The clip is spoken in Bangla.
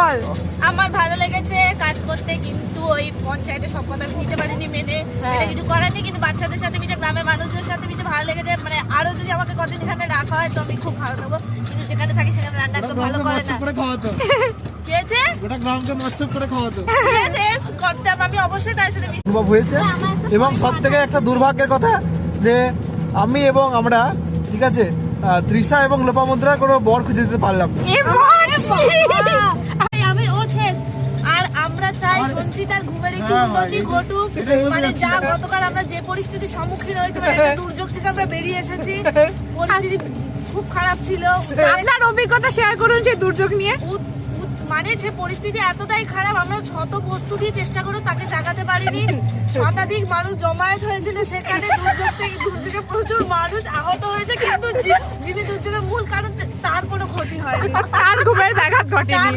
বল। আমার ভালো লেগেছে কাজ করতে, কিন্তু ওই পঞ্চায়েতে সব কথা নিতে পারিনি মেনে, এটা কিছু করার নেই। কিন্তু বাচ্চাদের সাথে মিশে, গ্রামের মানুষদের সাথে মিশে ভালো লেগেছে। মানে আরো যদি আমাকে কদিন এখানে রাখা হয় তো আমি খুব ভালো থাকবো, কিন্তু যেখানে থাকি সেখানে রান্না একদম ভালো করে না। খেয়েছে গোটা গ্রামকে মাছপ করে খাওয়াতো করতাম আমি অবশ্যই তার সাথে মিশে। অনুভব হয়েছে। এবং সব থেকে একটা দুর্ভাগ্যের কথা যে আমি এবং আমরা, ঠিক আছে, তৃষা এবং লোপামুদ্রার কোনো বর খুঁজে দিতে পারলাম না। আমি ও শেষ। আর আমরা চাই সঞ্চিতার ঘুমের একটু উন্নতি ঘটুক। মানে যা গতকাল আমরা যে পরিস্থিতির সম্মুখীন হয়েছি, মানে একটা দুর্যোগ থেকে আমরা বেরিয়ে এসেছি, পরিস্থিতি খুব খারাপ ছিল। আপনার অভিজ্ঞতা শেয়ার করুন সেই দুর্যোগ নিয়ে। মানে সে পরিস্থিতি এতটাই খারাপ, আমরা শত বস্তু দিয়ে চেষ্টা করে তাকে জাগাতে পারিনি। শতাধিক মানুষ জমায়েত হয়েছিল সেখানে। দুর্যোগে প্রচুর মানুষ আহত হয়েছে, কিন্তু যিনি দুর্যোগের মূল কারণ তার কোনো ক্ষতি হয়নি, তার ঘুমের ব্যাঘাত ঘটেনি।